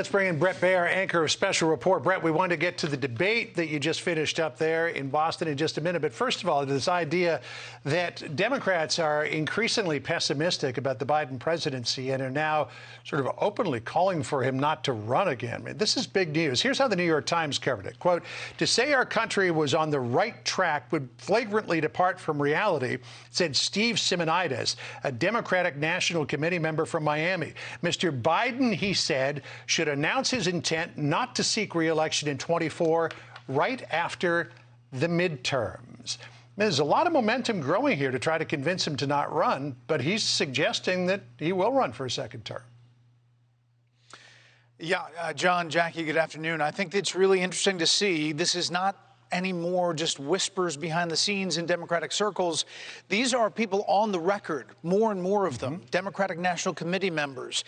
Let's bring in Bret Baier, anchor of Special Report. Bret, we want to get to the debate that you just finished up there in Boston in just a minute. But first of all, this idea that Democrats are increasingly pessimistic about the Biden presidency and are now sort of openly calling for him not to run again. I mean, this is big news. Here's how the New York Times covered it. Quote, to say our country was on the right track would flagrantly depart from reality, said Steve Simonides, a Democratic National Committee member from Miami. Mr. Biden, he said, should announce his intent not to seek re-election in 24 right after the midterms. There's a lot of momentum growing here to try to convince him to not run, but he's suggesting that he will run for a second term. Yeah, John, Jackie, good afternoon. I think it's really interesting to see. This is not anymore just whispers behind the scenes in Democratic circles. These are people on the record, more and more of them. Democratic National Committee members,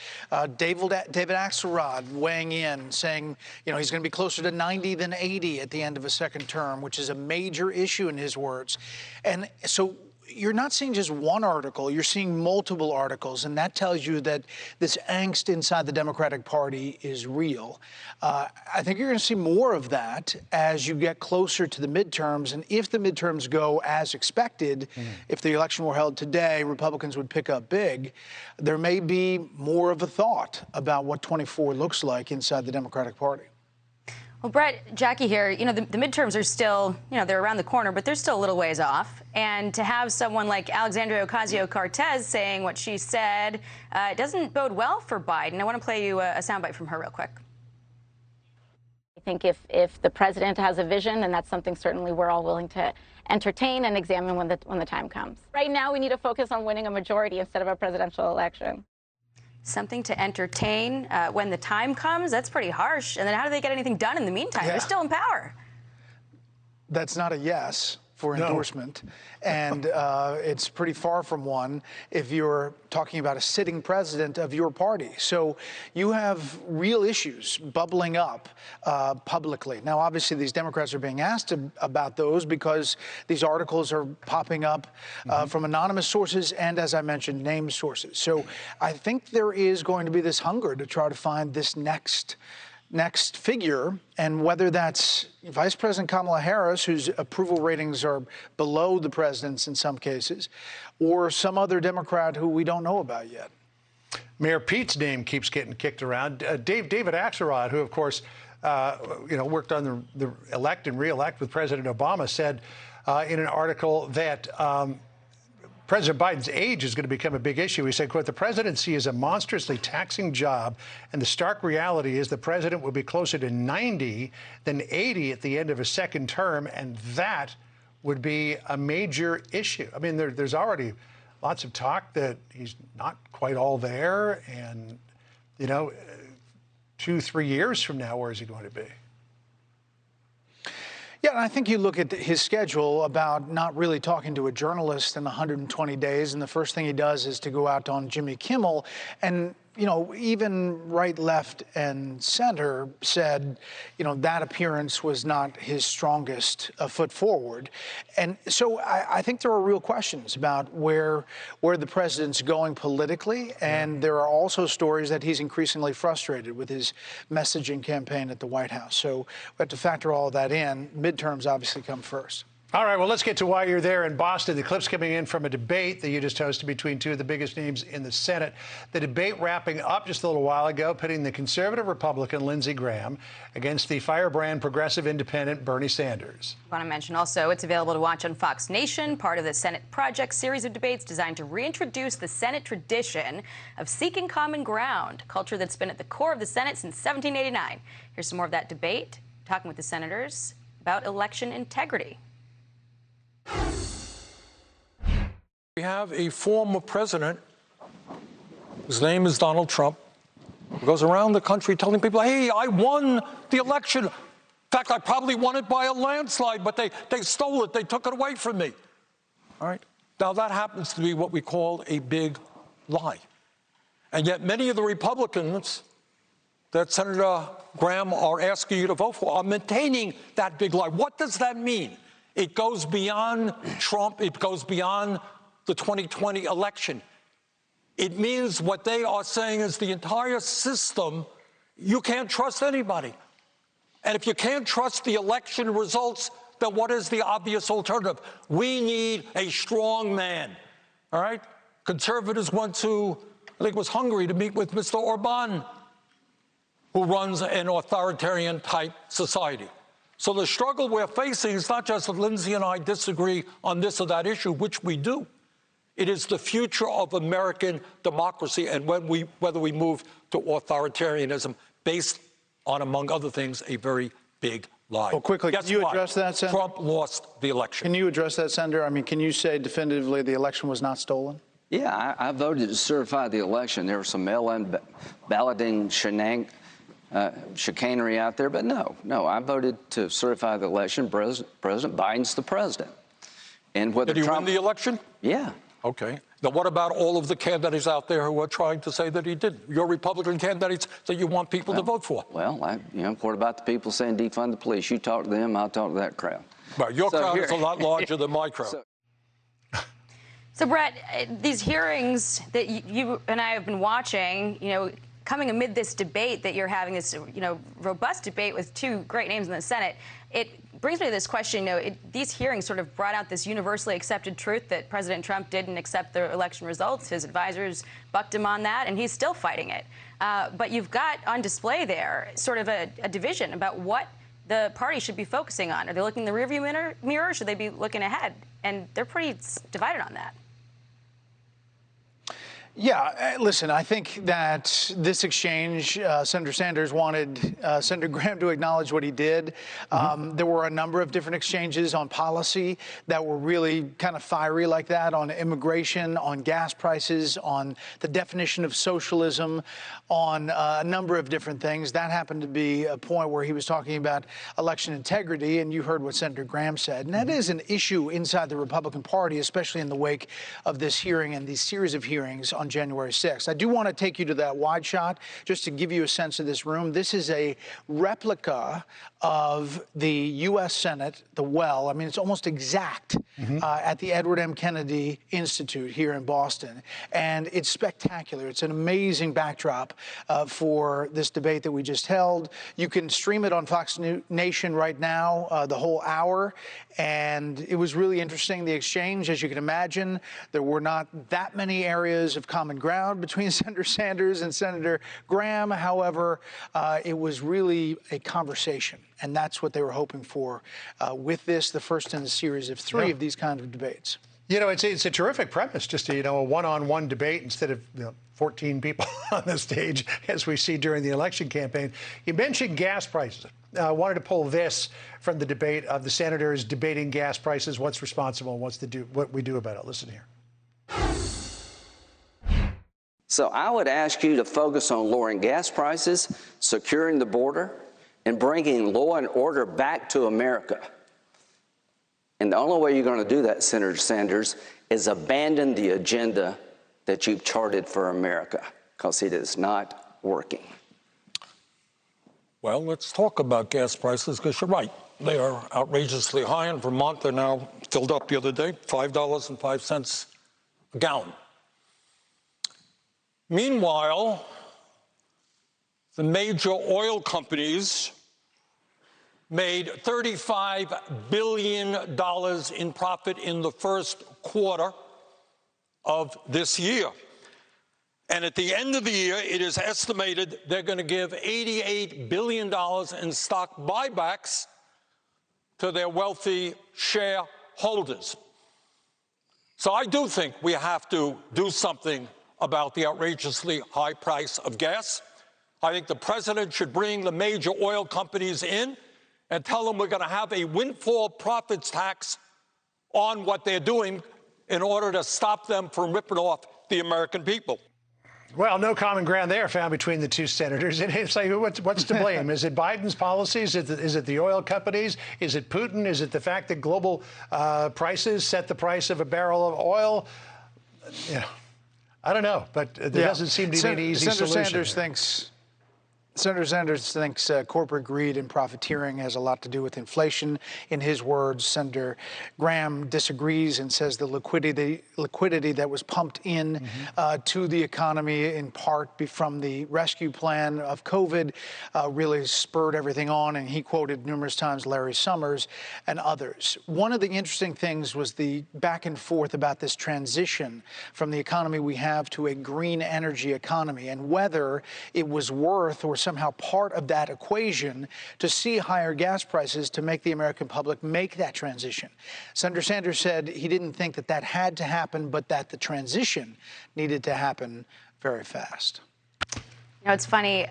David Axelrod weighing in, saying, you know, he's going to be closer to 90 than 80 at the end of a second term, which is a major issue in his words. And so you're not seeing just one article, you're seeing multiple articles, and that tells you that this angst inside the Democratic Party is real. I think you're going to see more of that as you get closer to the midterms, and if the midterms go as expected, if the election were held today, Republicans would pick up big. There may be more of a thought about what 24 looks like inside the Democratic Party. Well, Bret, Jackie here, you know, the midterms are still, you know, they're around the corner, but they're still a little ways off. And to have someone like Alexandria Ocasio-Cortez saying what she said, it doesn't bode well for Biden. I want to play you a soundbite from her real quick. I think if the president has a vision, and that's something certainly we're all willing to entertain and examine when the time comes. Right now, we need to focus on winning a majority instead of a presidential election. Something to entertain when the time comes? That's pretty harsh. And then how do they get anything done in the meantime? They're still in power. That's not a yes for endorsement. And it's pretty far from one if you're talking about a sitting president of your party. So you have real issues bubbling up publicly. Now, obviously, these Democrats are being asked about those because these articles are popping up from anonymous sources and, as I mentioned, named sources. So I think there is going to be this hunger to try to find this next figure, and whether that's Vice President Kamala Harris, whose approval ratings are below the president's in some cases, or some other Democrat who we don't know about yet. Mayor Pete's name keeps getting kicked around. David Axelrod, who, of course, worked on the elect and re-elect with President Obama, said in an article that President Biden's age is going to become a big issue. He said, quote, the presidency is a monstrously taxing job, and the stark reality is the president will be closer to 90 than 80 at the end of a second term, and that would be a major issue. I mean, there's already lots of talk that he's not quite all there, and, you know, 2-3 years from now, where is he going to be? Yeah, and I think you look at his schedule about not really talking to a journalist in 120 days, and the first thing he does is to go out on Jimmy Kimmel, and, you know, even right, left, and center said, you know, that appearance was not his strongest foot forward. And so I think there are real questions about where the president's going politically, and there are also stories that he's increasingly frustrated with his messaging campaign at the White House. So we have to factor all of that in. Midterms obviously come first. All right, well, let's get to why you're there in Boston. The clip's coming in from a debate that you just hosted between two of the biggest names in the Senate. The debate wrapping up just a little while ago, pitting the conservative Republican Lindsey Graham against the firebrand progressive independent Bernie Sanders. I want to mention also it's available to watch on Fox Nation, part of the Senate Project series of debates designed to reintroduce the Senate tradition of seeking common ground, a culture that's been at the core of the Senate since 1789. Here's some more of that debate, talking with the senators about election integrity. We have a former president, his name is Donald Trump, who goes around the country telling people, hey, I won the election. In fact, I probably won it by a landslide, but they stole it. They took it away from me. All right. Now, that happens to be what we call a big lie. And yet many of the Republicans that Senator Graham are asking you to vote for are maintaining that big lie. What does that mean? It goes beyond Trump. It goes beyond the 2020 election. It means what they are saying is the entire system you can't trust anybody. And if you can't trust the election results, then what is the obvious alternative? We need a strong man, all right? Conservatives went to, I think it was Hungary, to meet with Mr. Orban, who runs an authoritarian-type society. So the struggle we're facing is not just that Lindsay and I disagree on this or that issue, which we do. It is the future of American democracy and whether we move to authoritarianism based on, among other things, a very big lie. Well, quickly, Guess can you what? address that, Senator? Trump lost the election. Can you address that, Senator? I mean, can you say definitively the election was not stolen? Yeah, I voted to certify the election. There was some mail-in balloting chicanery out there, but no, I voted to certify the election. President Biden's the president. And whether Did he Trump win the election? Yeah. Okay. Now, what about all of the candidates out there who are trying to say that he didn't? Your Republican candidates that you want people to vote for? Well, what about the people saying defund the police? You talk to them, I'll talk to that crowd. Right. Your crowd is a lot larger than my crowd. So, Bret, these hearings that you and I have been watching, coming amid this debate that you're having, this, robust debate with two great names in the Senate, it brings me to this question. These hearings sort of brought out this universally accepted truth that President Trump didn't accept the election results. His advisors bucked him on that, and he's still fighting it. But you've got on display there sort of a division about what the party should be focusing on. Are they looking in the rearview mirror, or should they be looking ahead? And they're pretty divided on that. Yeah, listen, I think that this exchange, Senator Sanders wanted Senator Graham to acknowledge what he did. There were a number of different exchanges on policy that were really kind of fiery like that, on immigration, on gas prices, on the definition of socialism, on a number of different things. That happened to be a point where he was talking about election integrity, and you heard what Senator Graham said. And that is an issue inside the Republican Party, especially in the wake of this hearing and these series of hearings on January 6th. I do want to take you to that wide shot just to give you a sense of this room. This is a replica of the U.S. Senate, the well. I mean, it's almost exact at the Edward M. Kennedy Institute here in Boston. And it's spectacular. It's an amazing backdrop for this debate that we just held. You can stream it on Fox Nation right now, the whole hour. And it was really interesting, the exchange. As you can imagine, there were not that many areas of common ground between Senator Sanders and Senator Graham. However, it was really a conversation. And that's what they were hoping for with this, the first in a series of three of these kind of debates. It's a terrific premise, just a one-on-one debate instead of 14 people on the stage, as we see during the election campaign. You mentioned gas prices. I wanted to pull this from the debate of the senators debating gas prices, what's responsible and what we do about it. Listen here. So I would ask you to focus on lowering gas prices, securing the border, and bringing law and order back to America. And the only way you're going to do that, Senator Sanders, is abandon the agenda that you've charted for America, because it is not working. Well, let's talk about gas prices, because you're right. They are outrageously high. In Vermont, they're now filled up the other day, $5.05 a gallon. Meanwhile, the major oil companies made $35 billion in profit in the first quarter of this year. And at the end of the year, it is estimated they're going to give $88 billion in stock buybacks to their wealthy shareholders. So I do think we have to do something about the outrageously high price of gas. I think the president should bring the major oil companies in and tell them we're going to have a windfall profits tax on what they're doing in order to stop them from ripping off the American people. Well, no common ground there found between the two senators. And it's like, what's to blame? Is it Biden's policies? Is it the oil companies? Is it Putin? Is it the fact that global prices set the price of a barrel of oil? I don't know, but there doesn't seem to be any easy solution. Senator Sanders thinks Senator Sanders thinks corporate greed and profiteering has a lot to do with inflation. In his words, Senator Graham disagrees and says the liquidity that was pumped in to the economy, in part from the rescue plan of COVID, really spurred everything on. And he quoted numerous times Larry Summers and others. One of the interesting things was the back and forth about this transition from the economy we have to a green energy economy, and whether it was worth or somehow part of that equation to see higher gas prices to make the American public make that transition. Senator Sanders said he didn't think that that had to happen, but that the transition needed to happen very fast. You know, it's funny,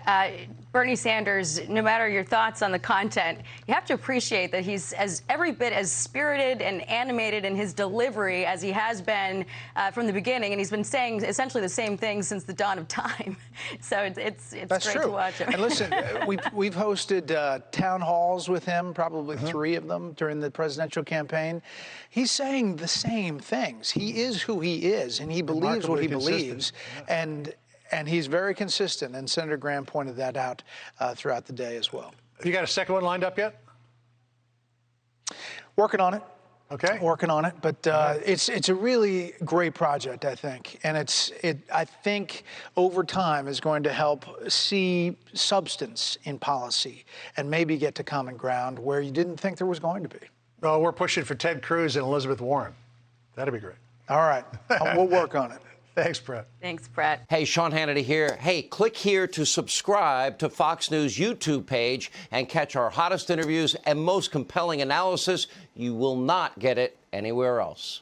Bernie Sanders, no matter your thoughts on the content, you have to appreciate that he's every bit as spirited and animated in his delivery as he has been from the beginning. And he's been saying essentially the same thing since the dawn of time. So it's That's great true. to watch him. And listen, we've hosted town halls with him, probably 3 of them during the presidential campaign. He's saying the same things. He is who he is, and he believes what he believes. And he's very consistent, and Senator Graham pointed that out throughout the day as well. You got a second one lined up yet? Working on it. Okay. Working on it, but it's a really great project, I think, and I think over time is going to help see substance in policy and maybe get to common ground where you didn't think there was going to be. Oh, we're pushing for Ted Cruz and Elizabeth Warren. That'd be great. All right, we'll work on it. Thanks, Bret. Thanks, Bret. Hey, Sean Hannity here. Hey, click here to subscribe to Fox News YouTube page and catch our hottest interviews and most compelling analysis. You will not get it anywhere else.